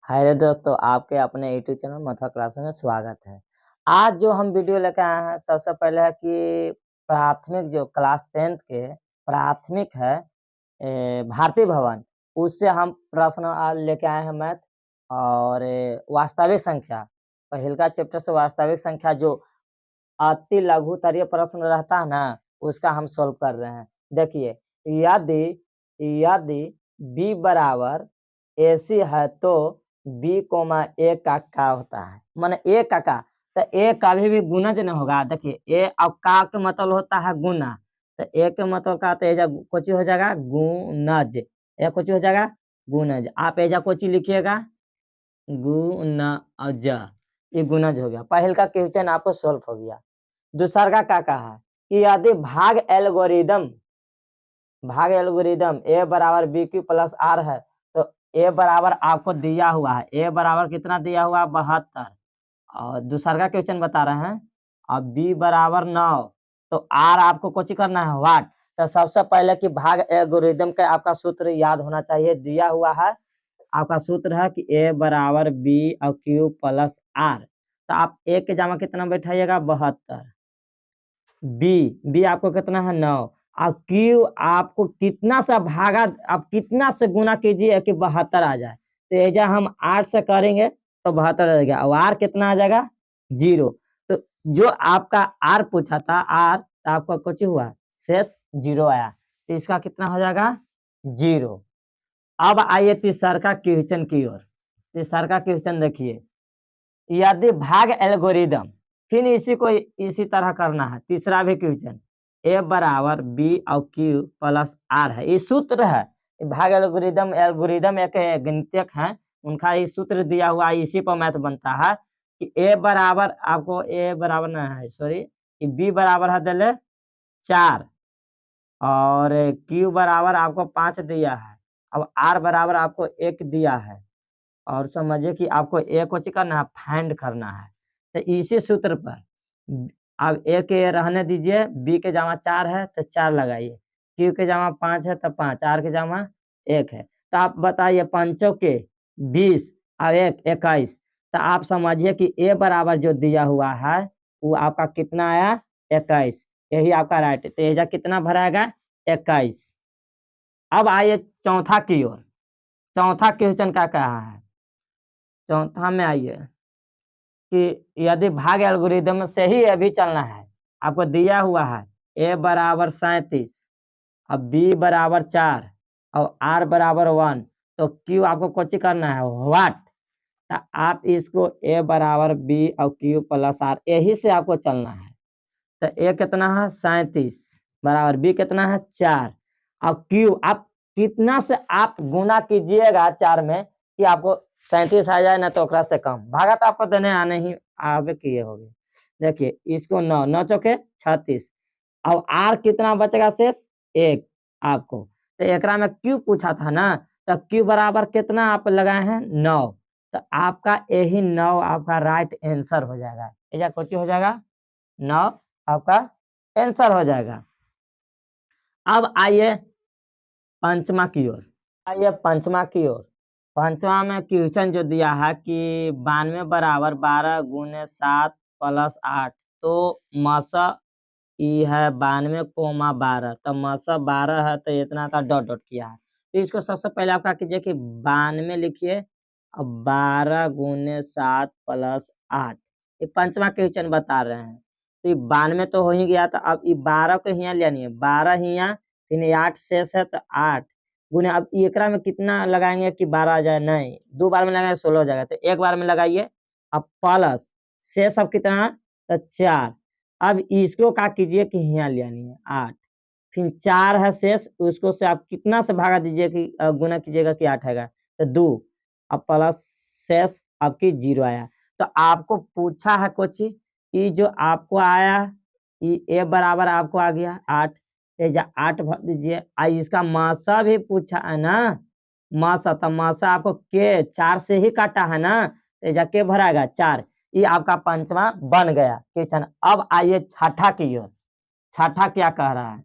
हाय दोस्तों, आपके अपने यूट्यूब चैनल मथुरा क्लास में स्वागत है। आज जो हम वीडियो लेकर आए हैं, सबसे पहले है कि प्राथमिक जो क्लास 10th के प्राथमिक है भारती भवन, उससे हम प्रश्न आज लेके आए हैं मैथ और वास्तविक संख्या। पहल का चैप्टर से वास्तविक संख्या जो अति लघुतरीय प्रश्न रहता है ना, उसका हम सोल्व कर रहे हैं। देखिए, यदि यदि b बराबर AC है तो b कोमा a का क्या होता है, माने a का तो a कभी भी गुणज नहीं होगा। देखिए a अब का मतलब होता है गुना, तो a के मतलब का तो एजा कुछ हो जाएगा गुणज, या कुछ हो जाएगा गुणज। आप एजा कुछ लिखिएगा गुणज, ये गुणज हो गया। पहल का क्वेश्चन आपको सोल्व हो गया। दूसरा का क्या कहा है कि यदि भाग एल्गोरिदम a बराबर बी क्यू प्लस आर है तो a बराबर आपको दिया हुआ है, a बराबर कितना दिया हुआ है 72। और दूसरा का क्वेश्चन बता रहे हैं अब b बराबर 9, तो r आपको कुछ करना है वाट। तो सबसे पहले कि भाग एल्गोरिदम का आपका सूत्र याद होना चाहिए, दिया हुआ है आपका सूत्र है कि a बराबर b और q प्लस आर। तो आप a के जमा कितना बैठाइएगा 72, बी आपको कितना है 9, और क्यू आपको कितना सा भागा, आप कितना से गुना कीजिए कि 72 आ जाए। तो एजा हम 8 से करेंगे तो 72 आ जाएगा, और आर कितना आ जाएगा 0। तो जो आपका आर पूछा था आर, तो आपका कुछ हुआ शेष 0 आया, तो इसका कितना हो जाएगा 0। अब आइए तीसरा का क्वेश्चन की ओर। तीसरा का क्वेश्चन देखिए, यदि भाग एल्गोरिदम, फिर इसी को इसी तरह करना है। तीसरा भी क्वेश्चन ए बराबर बी और क्यू प्लस आर है, ये सूत्र है। भाग एल्गोरिदम एल्गोरिदम एक गणितज्ञ है, उनका ये सूत्र दिया हुआ है, इसी पर मैथ बनता है कि ए बराबर आपको ए बराबर ना है, सॉरी, बी बराबर है दिले 4 और क्यू बराबर आपको 5 दिया है। अब आर बराबर आपको 1 दिया है, और समझिए कि आपको ए को करना है, फाइंड करना है। तो इसी सूत्र पर अब ए के रहने दीजिए, बी के जमा 4 है तो 4 लगाइए, क्यू के जमा 5 है तो 5, आर के जमा 1 है। तो आप बताइए 5 के 20 और 1 21। तो आप समझिए कि ए बराबर जो दिया हुआ है वो आपका कितना आया 21, यही आपका राइट। तो एजा कितना भराएगा 21। अब आइए चौथा की ओर। चौथा क्वेश्चन क्या कहा है, चौथा में आइए कि यदि भाग एल्गोरिदम से ही अभी चलना है, आपको दिया हुआ है a बराबर 37, अब b बराबर 4 और r बराबर 1, तो q आपको कुछ करना है व्हाट। तो आप इसको a बराबर b और q प्लस r, यही से आपको चलना है। तो a कितना है 37 बराबर b कितना है 4 और q आप कितना से आप गुना कीजिएगा 4 में कि आपको 37 आ जाए ना, तो ओकरा से कम भागा तो आपको देने आने ही आवे किए होगे। देखिए इसको 9 9 चौके 36, अब आर कितना बचेगा शेष 1 आपको। तो एकरा में क्यू पूछा था ना, तो क्यू बराबर कितना आप लगाए हैं 9, तो आपका यही 9 आपका राइट आंसर हो जाएगा। ऐसा कुछ हो जाएगा 9 आपका आंसर हो जाएगा। अब आइए पंचमा की ओर। आइए पंचमा की ओर। पंचमा में क्वेश्चन जो दिया है कि 92 बराबर 12 गुने 7 प्लस 8, तो मसा ई है 92,12, तो मसा 12 है तो इतना का डॉट डॉट किया है। तो इसको सबसे पहले आप क्या कीजिए कि 92 लिखिए, अब 12 गुने 7 प्लस 8, ये पंचमा क्वेश्चन बता रहे हैं। तो ये 92 तो हो ही गया, तो अब ये 12 को यहाँ लेनी है, 12 यहाँ, फिर 8 शेष है तो 8 गुने, अब एकरा में कितना लगाएंगे कि 12 आ जाए, नहीं 2 बार में लगाएंगे 16 हो जाएगा, तो एक बार में लगाइए। अब प्लस शेष अब कितना तो 4, अब इसको क्या कीजिए कि यहाँ लेनी है 8, फिर 4 है शेष, उसको से आप कितना से भागा दीजिए कि गुना कीजिएगा कि 8 आएगा, तो 2, अब प्लस शेष आपकी 0 आया। तो आपको पूछा है कुछ, ये जो आपको आया ये ए बराबर आपको आ गया 8, 8 भर दीजिए। इसका मासा भी पूछा है ना, मासा, तो मासा आपको के 4 से ही काटा है ना, तो के भराएगा 4। ये आपका पंचमा बन गया क्वेश्चन। अब आइए छठा की ओर। छठा क्या कह रहा है,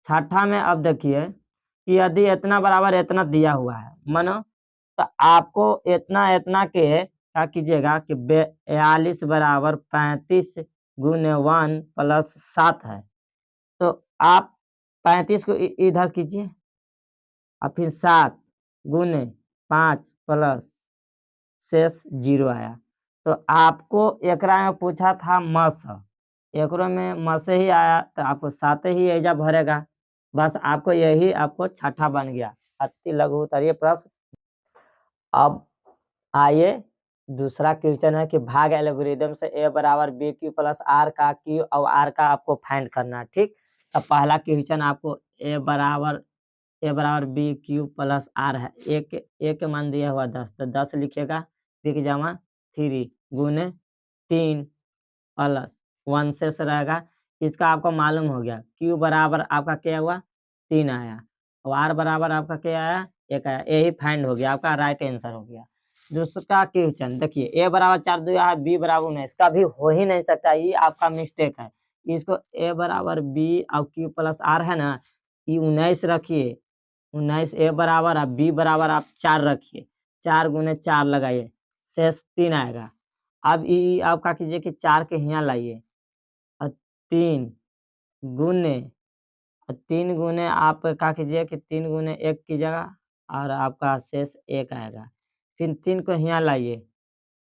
छठा में अब देखिए कि यदि इतना बराबर इतना दिया हुआ है, मानो तो आपको इतना इतना के क्या कीजिएगा कि 42 बराबर 35 गुने 1 प्लस 7 है। तो आप 35 को इधर कीजिए और फिर 7 गुने 5 प्लस शेष 0 आया। तो आपको एकरा में पूछा था मस, एकरो में मस ही आया तो आपको 7 ही एजा भरेगा। बस आपको यही आपको छठा बन गया अति लघु उत्तरीय प्रश्न। अब आइए दूसरा क्वेश्चन है कि भाग एल्गोरिदम से ए बराबर बी क्यू प्लस आर का क्यू और आर का आपको फाइंड करना है। ठीक, अब पहला क्वेश्चन आपको ए बराबर बी क्यू प्लस आर है। ए के मान दिया हुआ 10, तो 10 लिखिएगा, बी की जमा 3 गुने 3 प्लस 1 शेष रहेगा। इसका आपको मालूम हो गया क्यू बराबर आपका क्या हुआ 3 आया और आर बराबर आपका क्या आया 1 आया। यही फाइंड हो गया, आपका राइट आंसर हो गया। दूसरा क्वेश्चन देखिए, ए बराबर 4 दिया है, बी बराबर 19, इसका भी हो ही नहीं सकता, ये आपका मिस्टेक है। इसको ए बराबर बी और क्यू प्लस आर है ना, ये 19 रखिए, 19 ए बराबर और बी बराबर आप 4 रखिए, 4 गुने 4 लगाइए, शेष 3 आएगा। अब ये आप क्या कीजिए कि 4 के यहाँ लाइए और 3 गुने, और 3 गुने आप क्या कीजिए कि 3 गुने 1 कीजिएगा और आपका शेष 1 आएगा। फिर 3 को यहाँ लाइए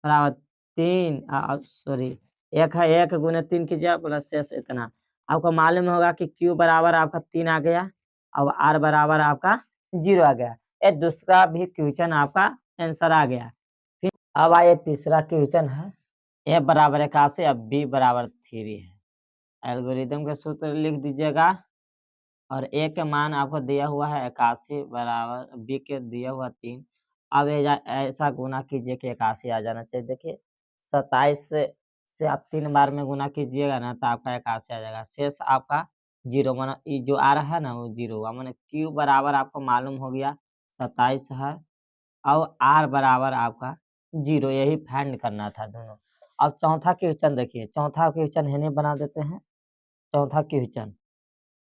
बराबर 3 सॉरी 1 है, 1 गुने 3 कीजिए प्लस शेष इतना। आपको मालूम होगा कि क्यू बराबर आपका 3 आ गया और आर बराबर आपका 0 आ गया। ये दूसरा भी क्वेश्चन आपका आंसर आ गया। फिर अब आइए तीसरा क्वेश्चन है, ए बराबर 81 अब बी बराबर 3 है। एल्गोरिदम का सूत्र लिख दीजिएगा और ए के मान आपको दिया हुआ है 81 बराबर बी के दिया हुआ 3। अब ऐसा गुना कीजिए कि 81 आ जाना चाहिए। देखिए 27 से आप 3 बार में गुना कीजिएगा ना तो आपका 81 आ जाएगा। शेष आपका 0 माना ये जो आ रहा है ना वो 0 हुआ, माने क्यू बराबर आपको मालूम हो गया 27 है और आर बराबर आपका 0, यही फाइंड करना था दोनों। अब चौथा क्वेश्चन देखिए, चौथा क्वेश्चन है नहीं बना देते हैं। चौथा क्वेश्चन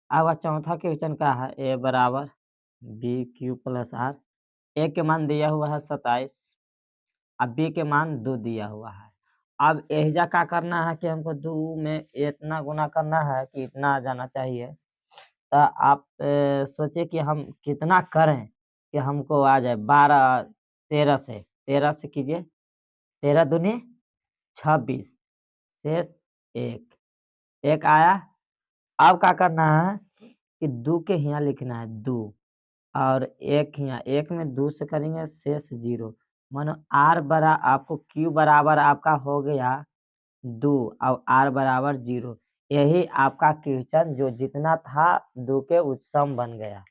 आपका चौथा क्वेश्चन क्या है, ए बराबर बी क्यू प्लस आर। ए के मान दिया हुआ है 27, अब बी के मान 2 दिया हुआ है। अब एहजा क्या करना है कि हमको 2 में इतना गुना करना है कि इतना आ जाना चाहिए। तो आप सोचे कि हम कितना करें कि हमको आ जाए 12 13 से कीजिए, 13 दूनी 26 शेष 1, 1 आया। अब क्या करना है कि 2 के यहाँ लिखना है 2 और 1 यहाँ, 1 में 2 से करेंगे शेष 0, मानो आर बरा आपको क्यू बराबर आपका हो गया 2 और आर बराबर 0। यही आपका क्वेश्चन जो जितना था 2 के उच्चतम बन गया।